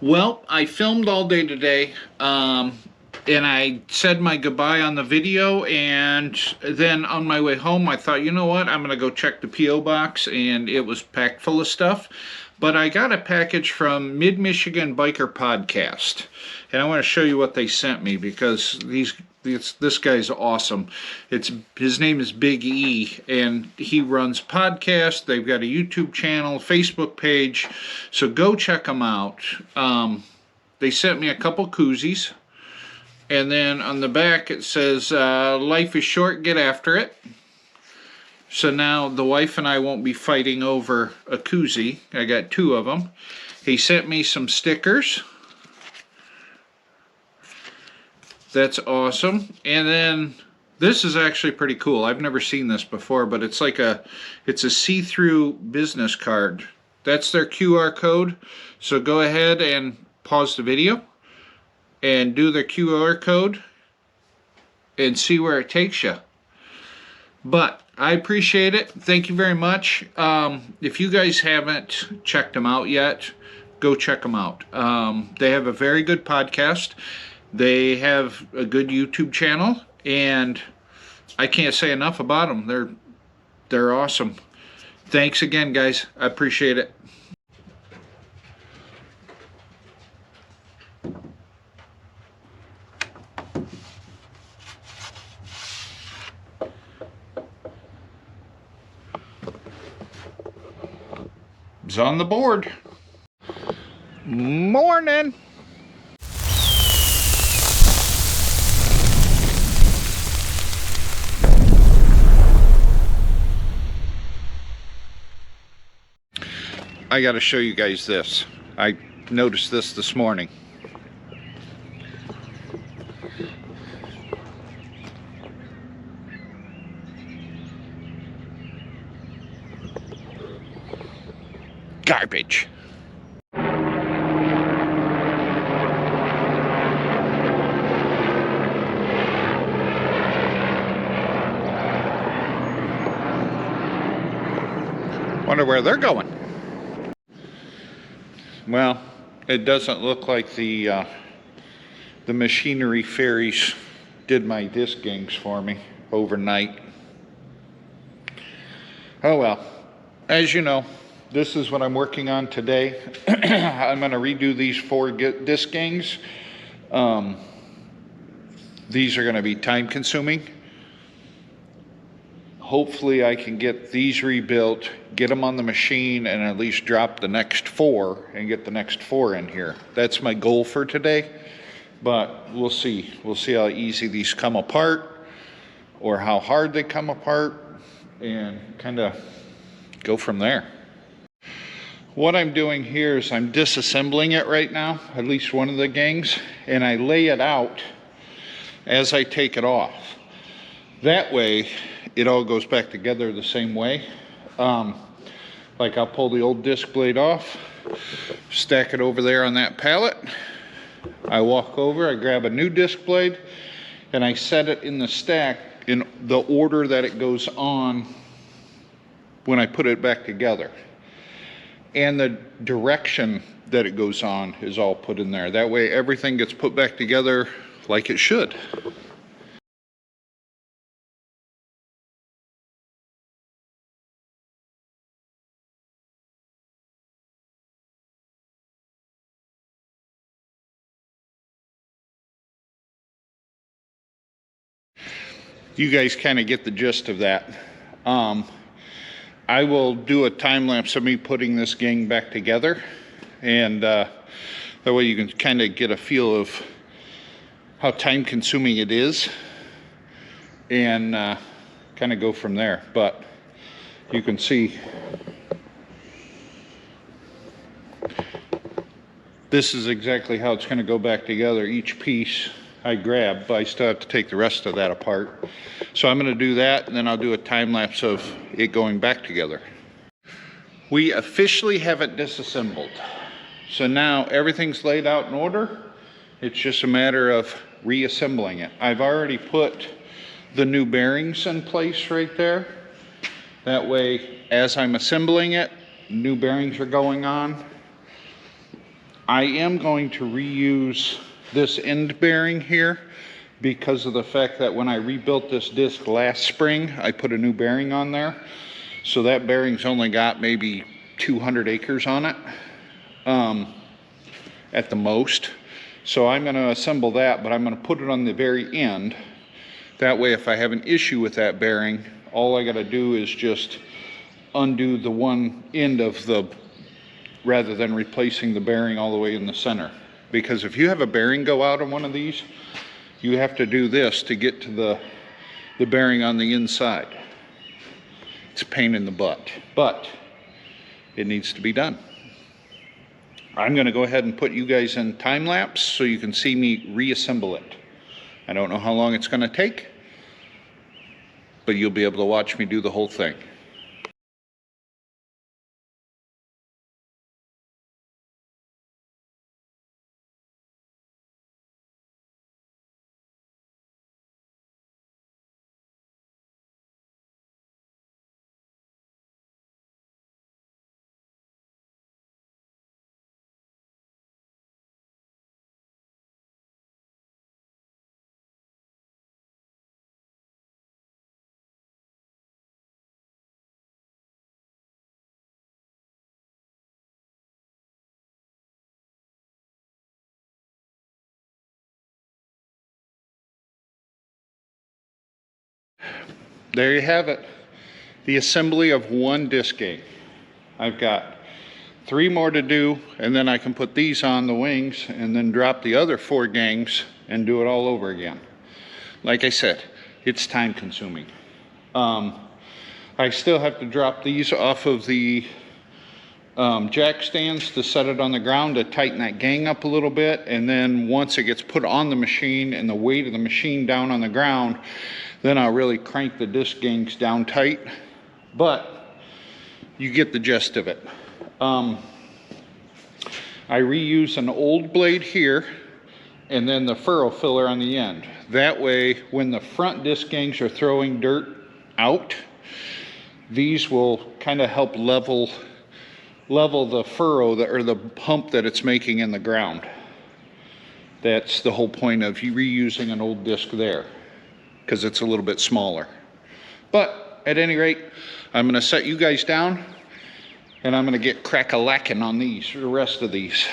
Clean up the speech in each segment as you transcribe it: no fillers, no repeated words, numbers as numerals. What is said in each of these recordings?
Well, I filmed all day today, and I said my goodbye on the video, and then on my way home I thought, you know what, I'm gonna go check the P.O. box, and it was packed full of stuff. But I got a package from Mid-Michigan Biker Podcast, and I want to show you what they sent me because this guy's awesome. His name is Big E, and he runs podcasts. They've got a YouTube channel, Facebook page, so go check them out. They sent me a couple koozies, and then on the back it says, life is short, get after it. So now the wife and I won't be fighting over a koozie. I got two of them. He sent me some stickers. That's awesome. And then this is actually pretty cool. I've never seen this before, but it's a see-through business card. That's their QR code. So go ahead and pause the video and do the QR code and see where it takes you. But I appreciate it. Thank you very much. If you guys haven't checked them out yet, go check them out. They have a very good podcast. They have a good YouTube channel, and I can't say enough about them. They're awesome. Thanks again, guys. I appreciate it. It's on the board. Morning. I got to show you guys this. I noticed this morning. Garbage. Wonder where they're going. Well, it doesn't look like the machinery fairies did my disc gangs for me overnight. Oh well, as you know, this is what I'm working on today. I'm going to redo these 4 disc gangs. These are going to be time consuming. Hopefully I can get these rebuilt, get them on the machine, and at least drop the next 4 and get the next 4 in here. That's my goal for today, but we'll see. We'll see how easy these come apart or how hard they come apart and kind of go from there. What I'm doing here is I'm disassembling it right now, at least one of the gangs, and I lay it out as I take it off. That way it all goes back together the same way. Like I'll pull the old disc blade off, stack it over there on that pallet. I walk over, I grab a new disc blade, and I set it in the stack in the order that it goes on when I put it back together. And the direction that it goes on is all put in there. That way everything gets put back together like it should. You guys kind of get the gist of that. I will do a time lapse of me putting this gang back together, and that way you can kind of get a feel of how time consuming it is and kind of go from there. But you can see this is exactly how it's going to go back together. Each piece I grab, but I still have to take the rest of that apart. So I'm going to do that, and then I'll do a time lapse of it going back together. We officially have it disassembled. So now everything's laid out in order. It's just a matter of reassembling it. I've already put the new bearings in place right there. That way, as I'm assembling it, new bearings are going on. I am going to reuse this end bearing here because of the fact that when I rebuilt this disc last spring, I put a new bearing on there. So that bearing's only got maybe 200 acres on it at the most. So I'm going to assemble that, but I'm going to put it on the very end. That way, if I have an issue with that bearing, all I got to do is just undo the one end of the, rather than replacing the bearing all the way in the center. Because if you have a bearing go out on one of these, you have to do this to get to the bearing on the inside. It's a pain in the butt, but it needs to be done. I'm going to go ahead and put you guys in time lapse so you can see me reassemble it. I don't know how long it's going to take, but you'll be able to watch me do the whole thing. There you have it, the assembly of one disc gang. I've got 3 more to do, and then I can put these on the wings and then drop the other 4 gangs and do it all over again. Like I said, it's time consuming. I still have to drop these off of the jack stands to set it on the ground to tighten that gang up a little bit, and then once it gets put on the machine and the weight of the machine down on the ground, then I'll really crank the disc gangs down tight. But you get the gist of it. I reuse an old blade here and then the furrow filler on the end. That way, when the front disc gangs are throwing dirt out, these will kind of help level the furrow or the hump that it's making in the ground. That's the whole point of reusing an old disc there, because it's a little bit smaller. But at any rate, I'm going to set you guys down and I'm going to get crack-a-lacking on these, the rest of these.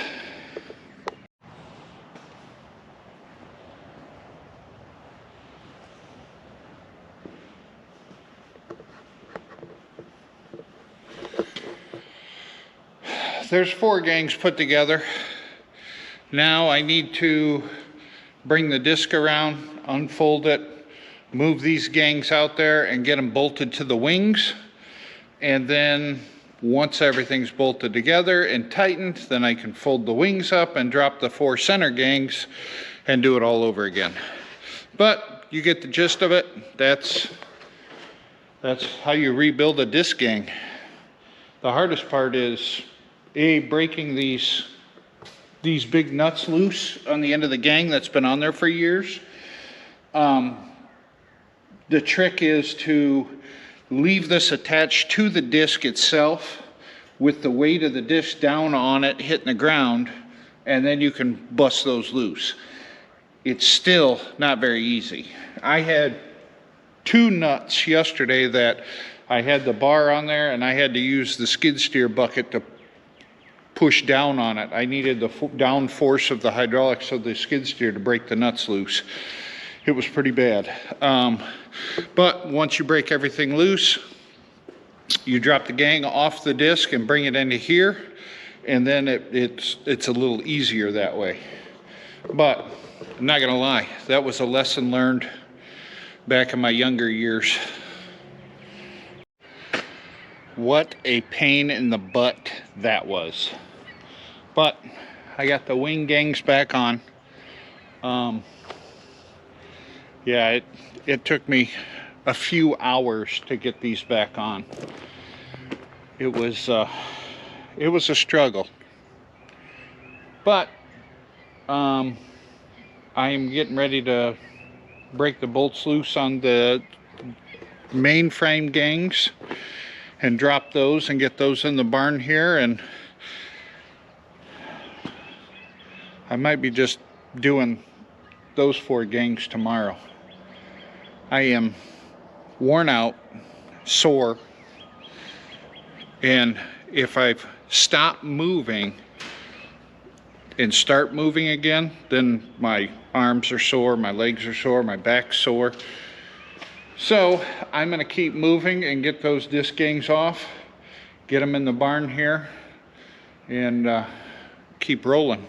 There's 4 gangs put together. Now I need to bring the disc around, unfold it, move these gangs out there and get them bolted to the wings. And then once everything's bolted together and tightened, then I can fold the wings up and drop the 4 center gangs and do it all over again. But you get the gist of it. That's how you rebuild a disc gang. The hardest part is breaking these big nuts loose on the end of the gang that's been on there for years. The trick is to leave this attached to the disc itself with the weight of the disc down on it hitting the ground, and then you can bust those loose. It's still not very easy. I had 2 nuts yesterday that I had the bar on there and I had to use the skid steer bucket to push down on it. I needed the down force of the hydraulics of the skid steer to break the nuts loose. It was pretty bad. But once you break everything loose, you drop the gang off the disc and bring it into here, and then it's a little easier that way. But I'm not gonna lie, that was a lesson learned back in my younger years. What a pain in the butt that was. But I got the wing gangs back on. Yeah, it took me a few hours to get these back on. It was a struggle. But I am getting ready to break the bolts loose on the main frame gangs and drop those and get those in the barn here, and I might be just doing those 4 gangs tomorrow. I am worn out, sore, and if I've stopped moving and start moving again, then my arms are sore, my legs are sore, my back's sore. So I'm gonna keep moving and get those disc gangs off, get them in the barn here, and keep rolling.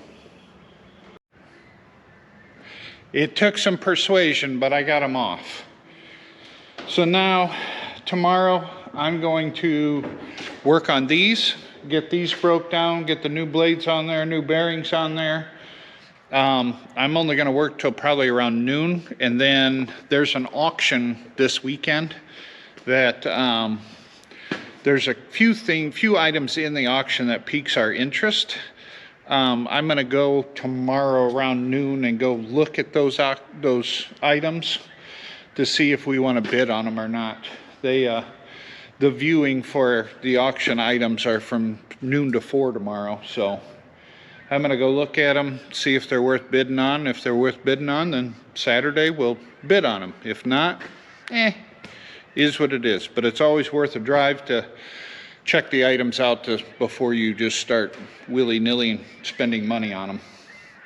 It took some persuasion, but I got them off. So now, tomorrow, I'm going to work on these, get these broke down, get the new blades on there, new bearings on there. I'm only going to work till probably around noon, and then there's an auction this weekend that there's a few items in the auction that piques our interest. I'm going to go tomorrow around noon and go look at those items to see if we want to bid on them or not. The viewing for the auction items are from noon to 4 tomorrow, so I'm going to go look at them, see if they're worth bidding on. If they're worth bidding on, then Saturday we'll bid on them. If not, is what it is. But it's always worth a drive to check the items out before you just start willy-nilly spending money on them.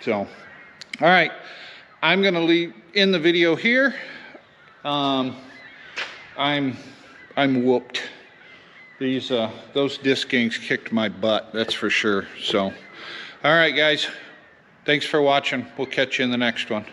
So, all right, I'm going to end the video here. I'm whooped. Those disc gangs kicked my butt, that's for sure. So, all right, guys, thanks for watching. We'll catch you in the next one.